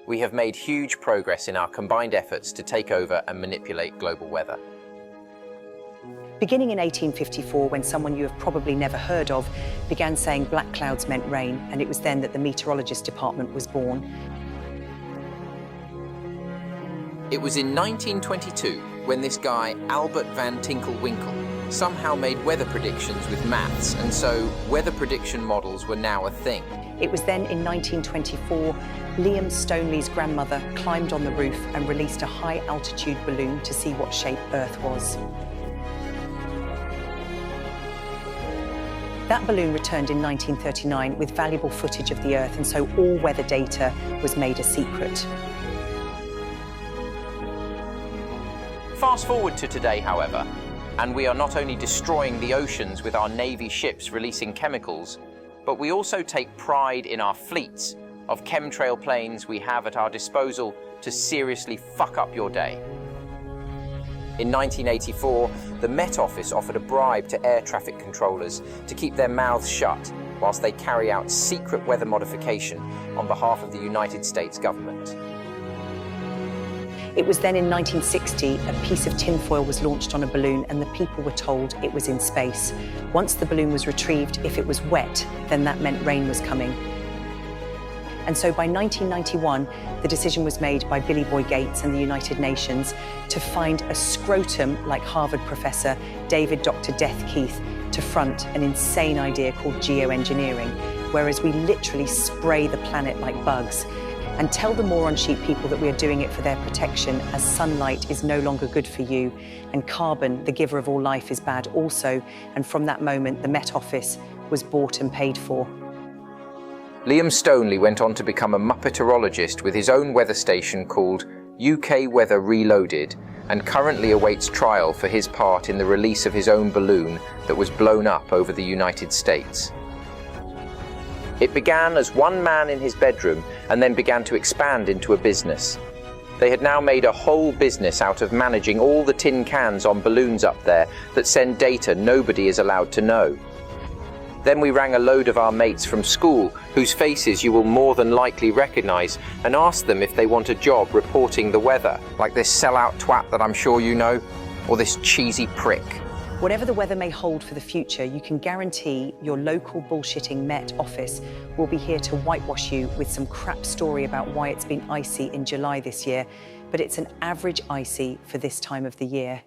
we have made huge progress in our combined efforts to take over and manipulate global weather. Beginning in 1854, when someone you have probably never heard of began saying black clouds meant rain, and it was then that the meteorologist department was born. It was in 1922 when this guy, Albert van Tinkelwinkel, somehow made weather predictions with maths, and so weather prediction models were now a thing. It was then in 1924, Liam Stoneley's grandmother climbed on the roof and released a high-altitude balloon to see what shape Earth was. That balloon returned in 1939 with valuable footage of the Earth, and so all weather data was made a secret. Fast forward to today, however, and we are not only destroying the oceans with our Navy ships releasing chemicals, but we also take pride in our fleets of chemtrail planes we have at our disposal to seriously fuck up your day. In 1984, the Met Office offered a bribe to air traffic controllers to keep their mouths shut whilst they carry out secret weather modification on behalf of the United States government. It was then in 1960, a piece of tinfoil was launched on a balloon and the people were told it was in space. Once the balloon was retrieved, if it was wet, then that meant rain was coming. And so by 1991, the decision was made by Billy Boy Gates and the United Nations to find a scrotum like Harvard professor David Dr. Death Keith to front an insane idea called geoengineering, whereas we literally spray the planet like bugs and tell the moron-sheep people that we are doing it for their protection, as sunlight is no longer good for you, and carbon, the giver of all life, is bad also. And from that moment, the Met Office was bought and paid for. Liam Stoneley went on to become a Muppeterologist with his own weather station called UK Weather.realoaded, and currently awaits trial for his part in the release of his own balloon that was blown up over the United States. It began as one man in his bedroom and then began to expand into a business. They had now made a whole business out of managing all the tin cans on balloons up there that send data nobody is allowed to know. Then we rang a load of our mates from school, whose faces you will more than likely recognize, and asked them if they want a job reporting the weather, like this sellout twat that I'm sure you know, or this cheesy prick. Whatever the weather may hold for the future, you can guarantee your local bullshitting Met Office will be here to whitewash you with some crap story about why it's been icy in July this year, but it's an average icy for this time of the year.